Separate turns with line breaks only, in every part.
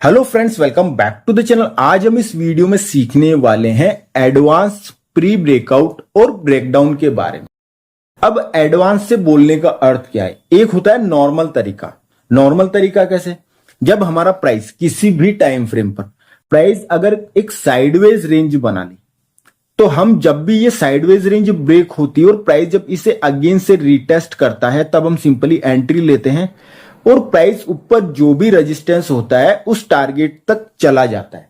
Hello friends, welcome back to the channel. आज हम इस वीडियो में सीखने वाले हैं एडवांस प्री ब्रेकआउट और ब्रेकडाउन के बारे में। अब एडवांस से बोलने का अर्थ क्या है? एक होता है नॉर्मल तरीका। नॉर्मल तरीका कैसे? जब हमारा प्राइस किसी भी टाइम फ्रेम पर प्राइस अगर एक साइडवेज रेंज बना ले, तो हम जब भी ये साइडवेज रेंज ब्रेक होती है और प्राइस जब इसे अगेन से रीटेस्ट करता है, तब हम सिंपली एंट्री लेते हैं और प्राइस ऊपर जो भी रेजिस्टेंस होता है उस टारगेट तक चला जाता है।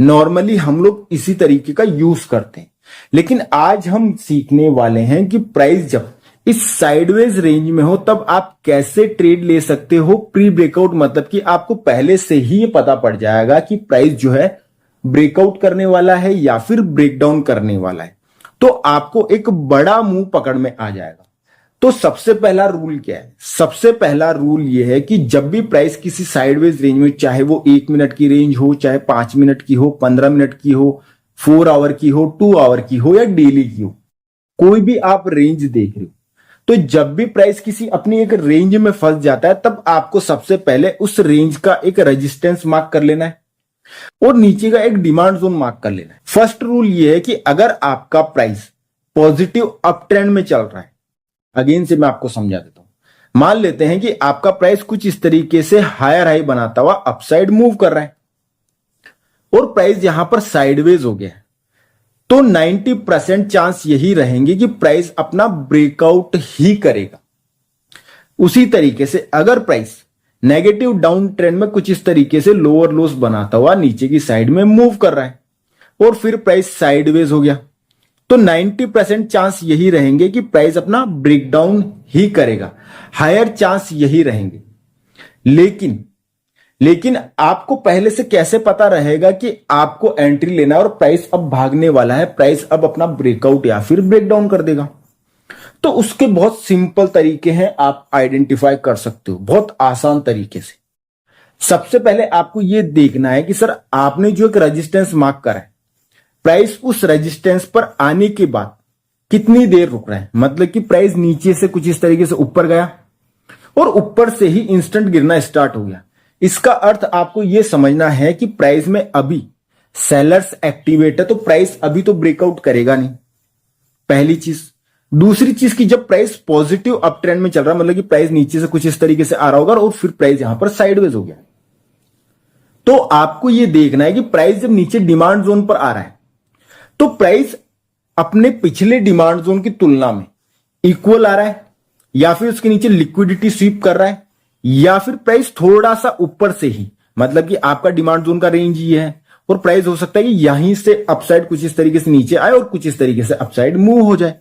नॉर्मली हम लोग इसी तरीके का यूज करते हैं, लेकिन आज हम सीखने वाले हैं कि प्राइस जब इस साइडवेज रेंज में हो तब आप कैसे ट्रेड ले सकते हो प्री ब्रेकआउट। मतलब कि आपको पहले से ही ये पता पड़ जाएगा कि प्राइस जो है ब्रेकआउट करने वाला है या फिर ब्रेकडाउन करने वाला है, तो आपको एक बड़ा मूव पकड़ में आ जाएगा। तो सबसे पहला रूल क्या है? सबसे पहला रूल यह है कि जब भी प्राइस किसी साइडवेज रेंज में, चाहे वो 1 मिनट की रेंज हो, चाहे 5 मिनट की हो, 15 मिनट की हो, 4 आवर की हो, 2 आवर की हो या डेली की हो, कोई भी आप रेंज देख रहे हो, तो जब भी प्राइस किसी अपनी एक रेंज में फंस जाता है, तब आपको सबसे पहले उस रेंज का एक रेजिस्टेंस मार्क कर लेना है और नीचे का एक डिमांड जोन मार्क कर लेना है। फर्स्ट रूल यह है कि अगर आपका प्राइस पॉजिटिव अप ट्रेंड में चल रहा है, अगेन से मैं आपको समझा देता हूं। मान लेते हैं कि आपका प्राइस कुछ इस तरीके से हायर हाई बनाता हुआ अपसाइड मूव कर रहा है और प्राइस यहां पर साइडवेज हो गया है, तो 90% चांस यही रहेंगे कि प्राइस अपना ब्रेकआउट ही करेगा। उसी तरीके से अगर प्राइस नेगेटिव डाउन ट्रेंड में कुछ इस तरीके से लोअर लोस बनाता हुआ नीचे की साइड में मूव कर रहा है और फिर प्राइस साइडवेज हो गया, तो 90% चांस यही रहेंगे कि प्राइस अपना ब्रेकडाउन ही करेगा। हायर चांस यही रहेंगे। लेकिन आपको पहले से कैसे पता रहेगा कि आपको एंट्री लेना है और प्राइस अब भागने वाला है, प्राइस अब अपना ब्रेकआउट या फिर ब्रेकडाउन कर देगा? तो उसके बहुत सिंपल तरीके हैं, आप आइडेंटिफाई कर सकते हो बहुत आसान तरीके से। सबसे पहले आपको यह देखना है कि सर आपने जो एक रेजिस्टेंस मार्क करा है, प्राइस उस रेजिस्टेंस पर आने के बाद कितनी देर रुक रहा है। मतलब कि प्राइस नीचे से कुछ इस तरीके से ऊपर गया और ऊपर से ही इंस्टेंट गिरना स्टार्ट हो गया। इसका अर्थ आपको यह समझना है कि प्राइस में अभी सेलर्स एक्टिवेट है, तो प्राइस अभी तो ब्रेकआउट करेगा नहीं, पहली चीज। दूसरी चीज की जब प्राइस पॉजिटिव अप ट्रेंड में चल रहा है, मतलब कि प्राइस नीचे से कुछ इस तरीके से आ रहा होगा और फिर प्राइस यहां पर साइडवेज हो गया, तो आपको यह देखना है कि प्राइस जब नीचे डिमांड जोन पर आ रहा है, तो प्राइस अपने पिछले डिमांड जोन की तुलना में इक्वल आ रहा है या फिर उसके नीचे लिक्विडिटी स्वीप कर रहा है, या फिर प्राइस थोड़ा सा ऊपर से ही, मतलब कि आपका डिमांड जोन का रेंज ये है और प्राइस हो सकता है कि यहीं से अपसाइड कुछ इस तरीके से नीचे आए और कुछ इस तरीके से अपसाइड मूव हो जाए।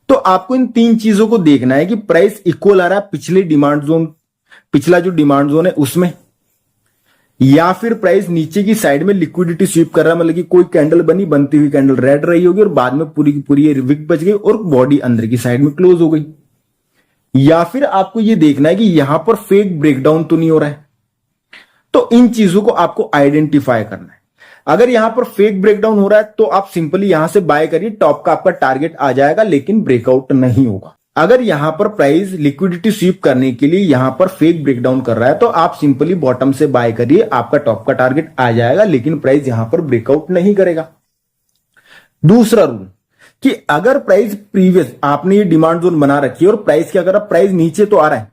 तो आपको इन तीन चीजों को देखना है कि प्राइस इक्वल आ रहा है पिछले डिमांड जोन, पिछला जो डिमांड जोन है उसमें, या फिर प्राइस नीचे की साइड में लिक्विडिटी स्वीप कर रहा है, मतलब कि कोई कैंडल बनी, बनती हुई कैंडल रेड रही होगी और बाद में पूरी की पूरी ये विक बच गई और बॉडी अंदर की साइड में क्लोज हो गई। या फिर आपको ये देखना है कि यहां पर फेक ब्रेकडाउन तो नहीं हो रहा है। तो इन चीजों को आपको आइडेंटिफाई करना है। अगर यहां पर फेक ब्रेकडाउन हो रहा है तो आप सिंपली यहां से बाय करिए, टॉप का आपका टारगेट आ जाएगा, लेकिन ब्रेकआउट नहीं होगा। अगर यहां पर प्राइस लिक्विडिटी स्वीप करने के लिए यहां पर फेक ब्रेकडाउन कर रहा है, तो आप सिंपली बॉटम से बाय करिए, आपका टॉप का टारगेट आ जाएगा, लेकिन प्राइस यहां पर ब्रेकआउट नहीं करेगा। दूसरा रूल कि अगर प्राइस प्रीवियस आपने ये डिमांड जोन बना रखी है और प्राइस क्या कर रहा है, प्राइस नीचे तो आ रहा है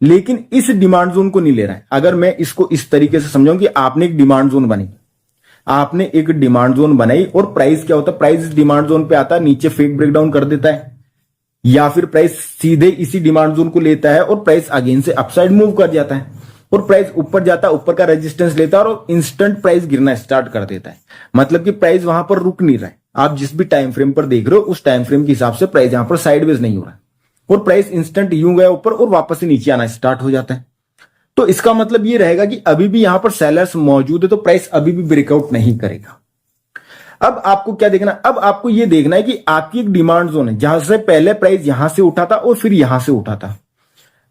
लेकिन इस डिमांड जोन को नहीं ले रहा है। अगर मैं इसको इस तरीके से समझाऊं कि आपने एक डिमांड जोन बनी, आपने एक डिमांड जोन बनाई और प्राइस क्या होता है, प्राइस इस डिमांड जोन पे आता है, नीचे फेक ब्रेकडाउन कर देता है, या फिर प्राइस सीधे इसी डिमांड जोन को लेता है और प्राइस अगेन से अपसाइड मूव कर जाता है और प्राइस ऊपर जाता है, ऊपर का रेजिस्टेंस लेता है और इंस्टेंट प्राइस गिरना स्टार्ट कर देता है। मतलब कि प्राइस वहां पर रुक नहीं रहा है। आप जिस भी टाइम फ्रेम पर देख रहे हो उस टाइम फ्रेम के हिसाब से प्राइस यहां पर साइडवेज नहीं हो रहा है और प्राइस इंस्टेंट यूं गया ऊपर और वापस से नीचे आना स्टार्ट हो जाता है। तो इसका मतलब ये रहेगा कि अभी भी यहां पर सेलर्स मौजूद है, तो प्राइस अभी भी ब्रेकआउट नहीं करेगा। अब आपको क्या देखना है? अब आपको यह देखना है कि आपकी एक डिमांड जोन है जहां से पहले प्राइस यहां से उठा था और फिर यहां से उठा था।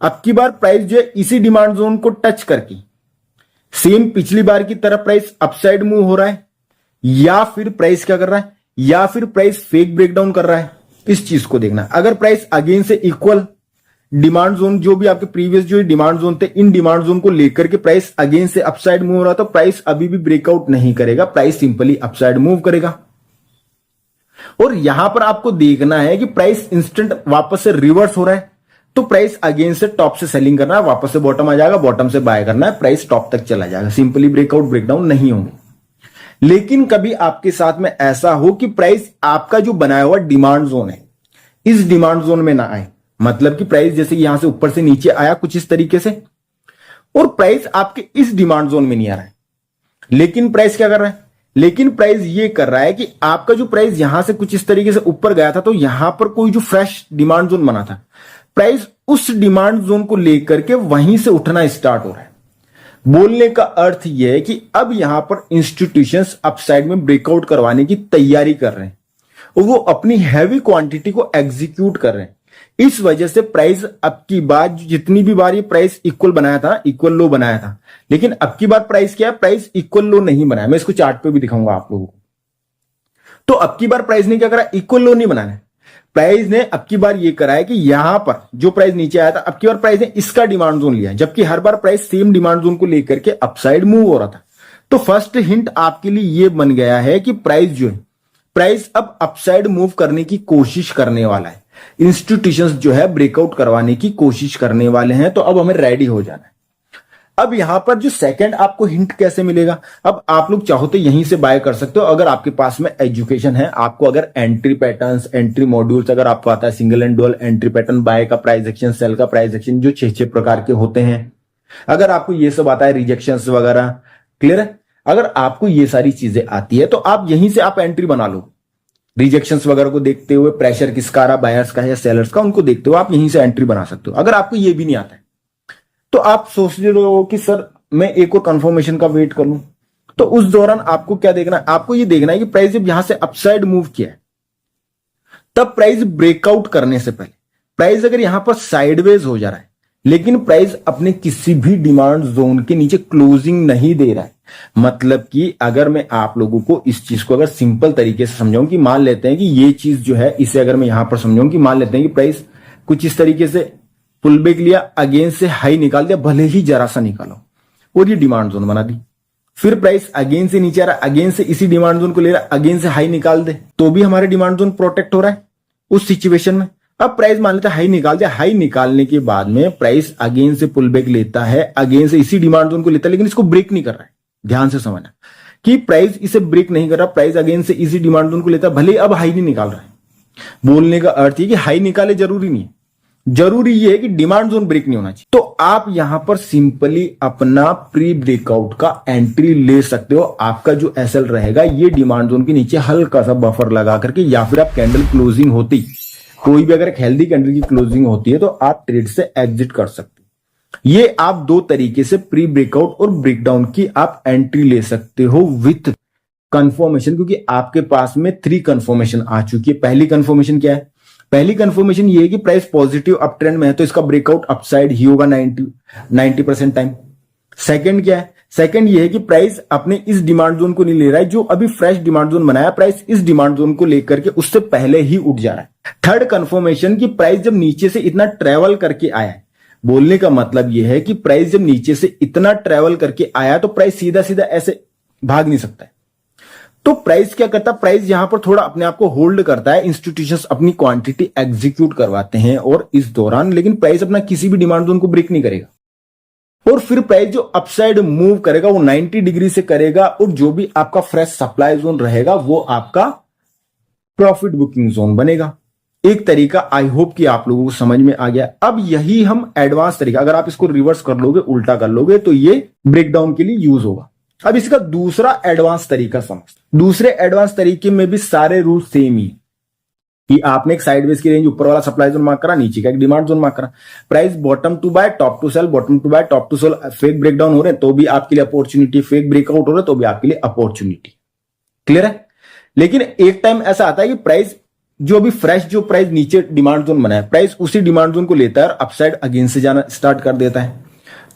अब की बार प्राइस जो है इसी डिमांड जोन को टच करके सेम पिछली बार की तरह प्राइस अपसाइड मूव हो रहा है, या फिर प्राइस क्या कर रहा है, या फिर प्राइस फेक ब्रेकडाउन कर रहा है। इस चीज को देखना है। अगर प्राइस अगेन से इक्वल डिमांड जोन जो भी आपके प्रीवियस जो डिमांड जोन थे, इन डिमांड जोन को लेकर के प्राइस अगेन से अपसाइड मूव हो रहा, तो प्राइस अभी भी ब्रेकआउट नहीं करेगा, प्राइस सिंपली अपसाइड मूव करेगा। और यहां पर आपको देखना है कि प्राइस इंस्टेंट वापस से रिवर्स हो रहा है, तो प्राइस अगेन से टॉप से सेलिंग करना है, वापस से बॉटम आ जाएगा, बॉटम से बाय करना है, प्राइस टॉप तक चला जाएगा, सिंपली ब्रेकआउट ब्रेकडाउन नहीं होंगे। लेकिन कभी आपके साथ में ऐसा हो कि प्राइस आपका जो बनाया हुआ डिमांड जोन है इस डिमांड जोन में ना आए, मतलब कि प्राइस जैसे यहां से ऊपर से नीचे आया कुछ इस तरीके से, और प्राइस आपके इस डिमांड जोन में नहीं आ रहा है, लेकिन प्राइस क्या कर रहा है, लेकिन प्राइस ये कर रहा है कि आपका जो प्राइस यहां से कुछ इस तरीके से ऊपर गया था, तो यहां पर कोई जो फ्रेश डिमांड जोन बना था, प्राइस उस डिमांड जोन को लेकर के वहीं से उठना स्टार्ट हो रहा है। बोलने का अर्थ यह है कि अब यहां पर इंस्टीट्यूशंस अपसाइड में ब्रेकआउट करवाने की तैयारी कर रहे हैं और वो अपनी हैवी क्वांटिटी को एग्जीक्यूट कर रहे हैं। इस वजह से प्राइस अब की बार जितनी भी बार ये प्राइस इक्वल बनाया था, इक्वल लो बनाया था, लेकिन अब की बार प्राइस क्या है, प्राइस इक्वल लो नहीं बनाया। मैं इसको चार्ट पे भी दिखाऊंगा आप लोगों को। तो अब की बार प्राइस ने क्या करा, इक्वल लो नहीं बनाना है, प्राइस ने अब की बार ये करा है कि यहां पर जो प्राइस नीचे आया था, अब की बार प्राइस ने इसका डिमांड जोन लिया, जबकि हर बार प्राइस सेम डिमांड जोन को लेकर के अपसाइड मूव हो रहा था। तो फर्स्ट हिंट आपके लिए ये बन गया है कि प्राइस जो है, प्राइस अब अपसाइड मूव करने की कोशिश करने वाला है, इंस्टीट्यूशंस जो है ब्रेकआउट करवाने की कोशिश करने वाले हैं। तो अब हमें रेडी हो जाना है। अब यहां पर जो सेकंड आपको हिंट कैसे मिलेगा, अब आप लोग चाहो तो यहीं से बाय कर सकते हो, अगर आपके पास में एजुकेशन है, आपको अगर एंट्री पैटर्न्स, एंट्री मॉड्यूल्स अगर आपको आता है, single and dual entry pattern, buy का प्राइस एक्शन, सेल का प्राइस एक्शन, जो 6 प्रकार के होते हैं, अगर आपको ये सब आता है, रिजेक्शंस वगैरह, क्लियर है, अगर आपको ये सारी चीजें आती है तो आप यहीं से आप एंट्री बना लो। रिजेक्शंस वगैरह को देखते हुए, प्रेशर किसका आ रहा, बायर्स का है या सेलर्स का, उनको देखते हुए आप यहीं से एंट्री बना सकते हो। अगर आपको ये भी नहीं आता है तो आप सोच रहे हो कि सर मैं एक और कंफर्मेशन का वेट कर लूं, तो उस दौरान आपको क्या देखना है, आपको ये देखना है कि प्राइस जब यहां से अपसाइड मूव किया है, तब प्राइस ब्रेकआउट करने से पहले, प्राइस अगर यहां पर साइडवेज हो जा रहा है लेकिन प्राइस अपने किसी भी डिमांड जोन के नीचे क्लोजिंग नहीं दे रहा है, मतलब कि अगर मैं आप लोगों को इस चीज को अगर सिंपल तरीके से समझाऊं कि मान लेते हैं कि ये चीज जो है, इसे अगर मैं यहां पर समझाऊं कि मान लेते हैं कि प्राइस कुछ इस तरीके से पुल बैक लिया, अगेन से हाई निकाल दिया, भले ही जरा सा निकालो, और ये डिमांड जोन बना दी, फिर प्राइस अगेन से नीचे आ रहा है, अगेन से इसी डिमांड जोन को ले रहा है, अगेन से हाई निकाल दे, तो भी हमारे डिमांड जोन प्रोटेक्ट हो रहा है उस सिचुएशन में। अब प्राइस मान लेते हैं हाई निकाल दिया, हाई निकालने के बाद में प्राइस अगेन से पुल बैक लेता है, अगेन से इसी डिमांड जोन को लेता है, लेकिन इसको ब्रेक नहीं कर रहा है। ध्यान से समझना कि प्राइस इसे ब्रेक नहीं कर रहा, प्राइस अगेन से इसी डिमांड जोन को लेता है, भले अब हाई नहीं निकाल रहा है। बोलने का अर्थ है कि हाई निकाले जरूरी नहीं है, जरूरी ये है कि डिमांड जोन ब्रेक नहीं होना चाहिए। तो आप यहां पर सिंपली अपना प्री ब्रेकआउट का एंट्री ले सकते हो। आपका जो एसएल रहेगा ये डिमांड जोन के नीचे हल्का सा बफर लगा करके, या फिर आप कैंडल क्लोजिंग होती, कोई भी अगर एक हेल्दी कैंडल की क्लोजिंग होती है तो आप ट्रेड से एग्जिट कर सकते हो। ये आप दो तरीके से प्री ब्रेकआउट और ब्रेकडाउन की आप एंट्री ले सकते हो विथ कंफर्मेशन, क्योंकि आपके पास में 3 कंफर्मेशन आ चुकी है। पहली कंफर्मेशन क्या है, पहली कंफर्मेशन ये है कि प्राइस पॉजिटिव अप ट्रेंड में है तो इसका ब्रेकआउट अपसाइड ही होगा 90% टाइम। सेकंड क्या है, सेकंड ये है कि प्राइस अपने इस डिमांड जोन को नहीं ले रहा है, जो अभी फ्रेश डिमांड जोन बनाया, प्राइस इस डिमांड जोन को लेकर के उससे पहले ही उठ जा रहा है। थर्ड कंफर्मेशन कि प्राइस जब नीचे से इतना ट्रेवल करके आया है, बोलने का मतलब यह है कि प्राइस जब नीचे से इतना ट्रेवल करके आया तो प्राइस सीधा सीधा ऐसे भाग नहीं सकता है। तो प्राइस क्या करता है, प्राइस यहां पर थोड़ा अपने आप को होल्ड करता है, इंस्टीट्यूशंस अपनी क्वांटिटी एग्जीक्यूट करवाते हैं और इस दौरान, लेकिन प्राइस अपना किसी भी डिमांड जोन को ब्रेक नहीं करेगा। और फिर प्राइस जो अपसाइड मूव करेगा वो 90 डिग्री से करेगा, और जो भी आपका फ्रेश सप्लाई जोन रहेगा वो आपका प्रॉफिट बुकिंग जोन बनेगा। एक तरीका आई होप कि आप लोगों को समझ में आ गया। अब यही हम एडवांस तरीका, अगर आप इसको रिवर्स कर लोगे, उल्टा कर लोगे, तो ये ब्रेकडाउन के लिए यूज होगा। अब इसका दूसरा एडवांस तरीका समझ, दूसरे एडवांस तरीके में भी सारे रूल सेम ही, कि आपने एक साइडवेज की रेंज, ऊपर वाला सप्लाई जोन मार्क करा, नीचे का एक डिमांड जोन मार्क करा, price bottom to buy, top to sell, bottom to buy, top to sell, fake breakdown हो रहे हैं तो भी आपके लिए अपॉर्चुनिटी, फेक ब्रेकआउट हो रहा है तो भी आपके लिए अपॉर्चुनिटी। क्लियर है। लेकिन एक टाइम ऐसा आता है कि प्राइस जो अभी फ्रेश जो प्राइस नीचे डिमांड जोन बना है, प्राइस उसी डिमांड जोन को लेता है और अपसाइड अगेन से जाना स्टार्ट कर देता है,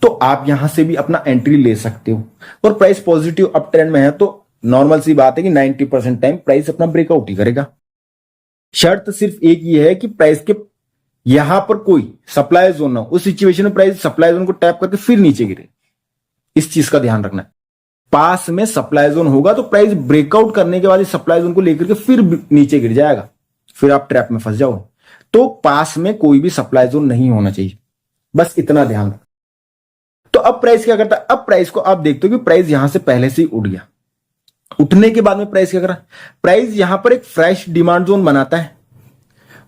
तो आप यहां से भी अपना एंट्री ले सकते हो। और प्राइस पॉजिटिव अप ट्रेंड में है तो नॉर्मल सी बात है कि 90% टाइम प्राइस अपना ब्रेकआउट ही करेगा। शर्त सिर्फ एक ही है कि प्राइस के यहां पर कोई सप्लाई जोन ना हो, उस सिचुएशन में प्राइस सप्लाई जोन को टैप करके फिर नीचे गिरे, इस चीज का ध्यान रखना है। पास में सप्लाई जोन होगा तो प्राइस ब्रेकआउट करने के बाद सप्लाई जोन को लेकर के फिर नीचे गिर जाएगा, फिर आप ट्रैप में फंस जाओगे। तो पास में कोई भी सप्लाई जोन नहीं होना चाहिए, बस इतना ध्यान रखना। तो अब प्राइस क्या करता है, अब प्राइस को आप देखते हो कि प्राइस यहां से पहले से ही उठ गया। उठने के बाद में प्राइस क्या कर रहा है, प्राइस यहां पर एक फ्रेश डिमांड जोन बनाता है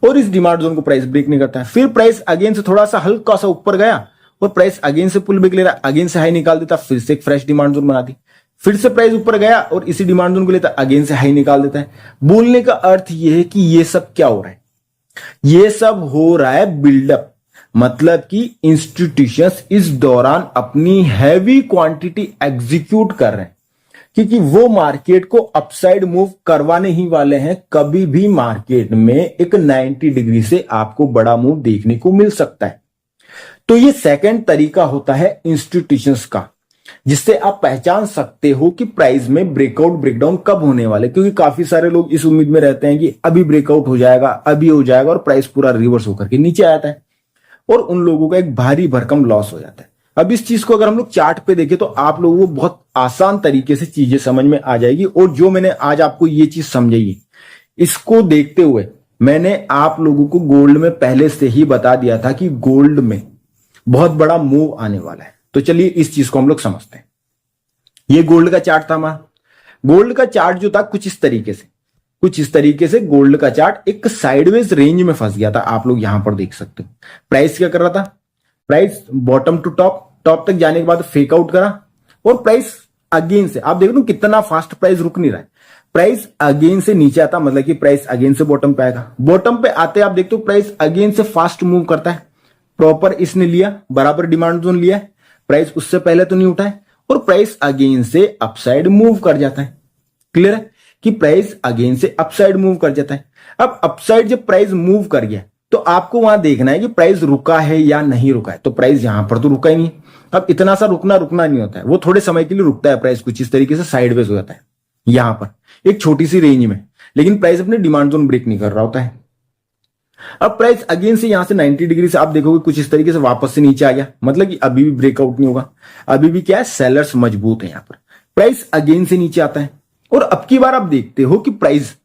और इस डिमांड जोन को प्राइस ब्रेक नहीं करता है। फिर प्राइस अगेन से थोड़ा सा हल्का सा ऊपर गया और प्राइस अगेन से पुल बैक ले रहा, अगेन से हाई निकाल देता, फिर से एक फ्रेश डिमांड जोन बनाती, फिर से प्राइस ऊपर गया और इसी डिमांड जोन को लेता, अगेन से हाई निकाल देता है। बोलने का अर्थ यह है कि ये सब क्या हो रहा है, ये सब हो रहा है बिल्डअप, मतलब कि इंस्टीट्यूशंस इस दौरान अपनी हैवी क्वांटिटी एग्जीक्यूट कर रहे हैं, क्योंकि वो मार्केट को अपसाइड मूव करवाने ही वाले हैं। कभी भी मार्केट में एक 90 डिग्री से आपको बड़ा मूव देखने को मिल सकता है। तो ये सेकंड तरीका होता है इंस्टीट्यूशंस का, जिससे आप पहचान सकते हो कि प्राइस में ब्रेकआउट ब्रेकडाउन कब होने वाले, क्योंकि काफी सारे लोग इस उम्मीद में रहते हैं कि अभी ब्रेकआउट हो जाएगा, अभी हो जाएगा, और प्राइस पूरा रिवर्स होकर के नीचे आता है और उन लोगों का एक भारी भरकम लॉस हो जाता है। अब इस चीज को अगर हम लोग चार्ट पे देखें तो आप लोगों को बहुत आसान तरीके से चीजें समझ में आ जाएगी। और जो मैंने आज आपको ये चीज समझाई, इसको देखते हुए मैंने आप लोगों को गोल्ड में पहले से ही बता दिया था कि गोल्ड में बहुत बड़ा मूव आने वाला है। तो चलिए इस चीज को हम लोग समझते हैं। ये गोल्ड का चार्ट था हमारा। गोल्ड का चार्ट जो था कुछ इस तरीके से गोल्ड का चार्ट एक साइडवेज रेंज में फंस गया था। आप लोग यहां पर देख सकते हो प्राइस क्या कर रहा था, प्राइस बॉटम टू टॉप तक जाने के बाद फेक आउट करा और प्राइस अगेन से, आप देख लो कितना फास्ट प्राइस रुक नहीं रहा है, प्राइस अगेन से नीचे आता, मतलब कि प्राइस अगेन से बॉटम पे आएगा। बॉटम पे आते आप देखते हो प्राइस अगेन से फास्ट मूव करता है, प्रॉपर इसने लिया, बराबर डिमांड जोन लिया है, प्राइस उससे पहले तो नहीं उठा है और प्राइस अगेन से अपसाइड मूव कर जाता है। क्लियर है कि प्राइस अगेन से अपसाइड मूव कर जाता है। अब अपसाइड जब प्राइस मूव कर गया तो आपको वहां देखना है कि प्राइस रुका है या नहीं रुका है। तो प्राइस यहां पर तो रुका ही नहीं। अब इतना सा रुकना नहीं होता है, वो थोड़े समय के लिए रुकता है, प्राइस कुछ इस तरीके से साइडवेज हो जाता है यहां पर एक छोटी सी रेंज में, लेकिन प्राइस अपने डिमांड जोन ब्रेक नहीं कर रहा होता है। अब प्राइस अगेन से यहां से 90 डिग्री से आप देखोगे कुछ इस तरीके से वापस से नीचे आ गया, मतलब कि अभी भी ब्रेकआउट नहीं होगा, अभी भी क्या है, सेलर्स मजबूत है। यहां पर प्राइस अगेन से नीचे आता है और अब की बार आप देखते हो कि प्राइस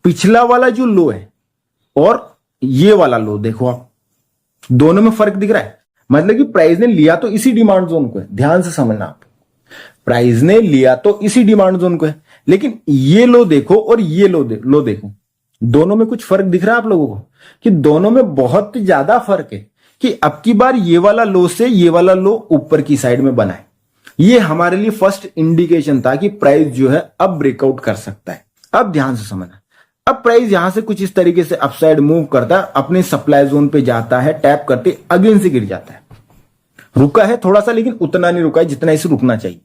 पिछला वाला जो लो है और ये वाला लो देखो आप, दोनों में फर्क दिख रहा है। मतलब कि प्राइस ने लिया तो इसी डिमांड जोन को है, ध्यान से समझना आप, प्राइस ने लिया तो इसी डिमांड जोन को है, लेकिन ये लो देखो और ये लो देखो, दोनों में कुछ फर्क दिख रहा है आप लोगों को कि दोनों में बहुत ज्यादा फर्क है कि अब की बार ये वाला लो से ये वाला लो ऊपर की साइड में बना है। ये हमारे लिए फर्स्ट इंडिकेशन था कि प्राइस जो है अब ब्रेकआउट कर सकता है। अब ध्यान से समझना, अब प्राइस यहां से कुछ इस तरीके से अपसाइड मूव करता है, अपने सप्लाई जोन पे जाता है, टैप करते अगेन से गिर जाता है, रुका है थोड़ा सा लेकिन उतना नहीं रुका है जितना इसे रुकना चाहिए।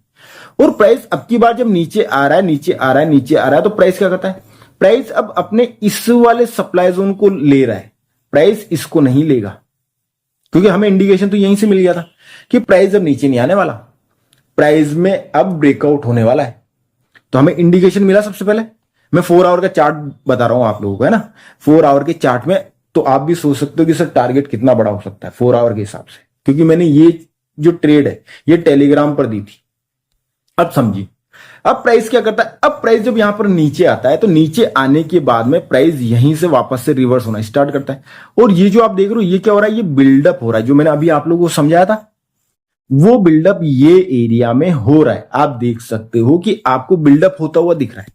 और प्राइस अब की बार जब नीचे आ रहा है तो प्राइस क्या करता है, प्राइस अब अपने इस वाले सप्लाई जोन को ले रहा है, प्राइस इसको नहीं लेगा, क्योंकि हमें इंडिकेशन तो यहीं से मिल गया था कि प्राइस अब नीचे नहीं आने वाला, प्राइस में अब ब्रेकआउट होने वाला है। तो हमें इंडिकेशन मिला सबसे पहले। मैं 4 आवर का चार्ट बता रहा हूं आप लोगों को, है ना, 4 आवर के चार्ट में तो आप भी सोच सकते हो कि सर टारगेट कितना बड़ा हो सकता है 4 आवर के हिसाब से, क्योंकि मैंने ये जो ट्रेड है ये टेलीग्राम पर दी थी। अब समझिए, अब प्राइस क्या करता है, अब प्राइस जब यहां पर नीचे आता है तो नीचे आने के बाद में प्राइस यहीं से वापस से रिवर्स होना स्टार्ट करता है। और ये जो आप देख रहे हो ये क्या हो रहा है, ये बिल्डअप हो रहा है, जो मैंने अभी आप लोगों को समझाया था वो बिल्डअप ये एरिया में हो रहा है। आप देख सकते हो कि आपको बिल्डअप होता हुआ दिख रहा है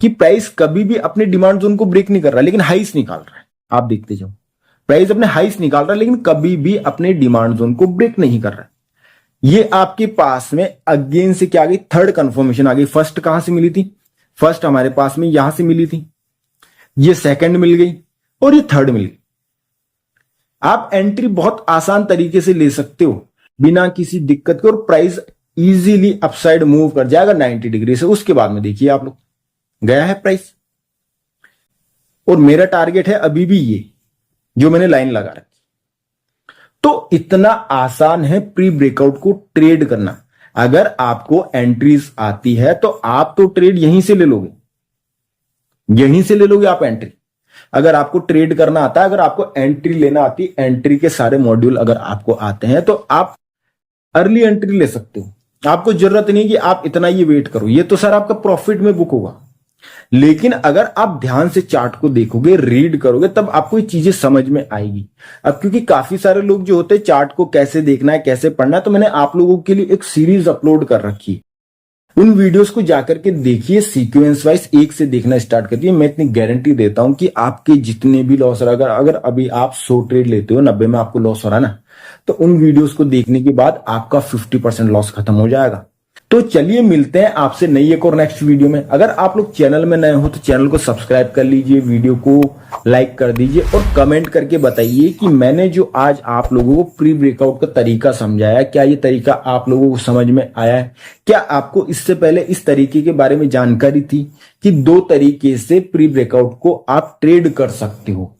कि प्राइस कभी भी अपने डिमांड जोन को ब्रेक नहीं कर रहा, लेकिन हाइस निकाल रहा है। आप देखते जाओ, प्राइस अपने हाइस निकाल रहा है लेकिन कभी भी अपने डिमांड जोन को ब्रेक नहीं कर रहा है। ये आपके पास में अगेन से क्या आ गई, थर्ड कंफर्मेशन आ गई। फर्स्ट कहां से मिली थी, फर्स्ट हमारे पास में यहां से मिली थी, ये सेकंड मिल गई और ये थर्ड मिल गई। आप एंट्री बहुत आसान तरीके से ले सकते हो बिना किसी दिक्कत के, और प्राइस इजीली अपसाइड मूव कर जाएगा 90 डिग्री से। उसके बाद में देखिए आप लोग, गया है प्राइस, और मेरा टारगेट है अभी भी ये जो मैंने लाइन लगा रखी। तो इतना आसान है प्री ब्रेकआउट को ट्रेड करना। अगर आपको एंट्रीज आती है तो आप तो ट्रेड यहीं से ले लोगे, यहीं से ले लोगे आप एंट्री। अगर आपको ट्रेड करना आता है, अगर आपको एंट्री लेना आती है, एंट्री के सारे मॉड्यूल अगर आपको आते हैं तो आप अर्ली एंट्री ले सकते हो। आपको जरूरत नहीं कि आप इतना ये वेट करो, ये तो सर आपका प्रॉफिट में बुक होगा। लेकिन अगर आप ध्यान से चार्ट को देखोगे, रीड करोगे, तब आपको ये चीजें समझ में आएगी। अब क्योंकि काफी सारे लोग जो होते हैं चार्ट को कैसे देखना है, कैसे पढ़ना है, तो मैंने आप लोगों के लिए एक सीरीज अपलोड कर रखी है। उन वीडियोस को जाकर के देखिए, सीक्वेंस वाइज एक से देखना स्टार्ट करिए। मैं इतनी गारंटी देता हूं कि आपके जितने भी लॉस, अगर अभी आप 100 ट्रेड लेते हो, 90 में आपको लॉस हो रहा है ना, तो उन वीडियोस को देखने के बाद आपका 50% लॉस खत्म हो जाएगा। तो चलिए मिलते हैं आपसे नई एक और नेक्स्ट वीडियो में। अगर आप लोग चैनल में नए हो तो चैनल को सब्सक्राइब कर लीजिए, वीडियो को लाइक कर दीजिए और कमेंट करके बताइए कि मैंने जो आज आप लोगों को प्री ब्रेकआउट का तरीका समझाया, क्या ये तरीका आप लोगों को समझ में आया है? क्या आपको इससे पहले इस तरीके के बारे में जानकारी थी कि 2 तरीके से प्री ब्रेकआउट को आप ट्रेड कर सकते हो?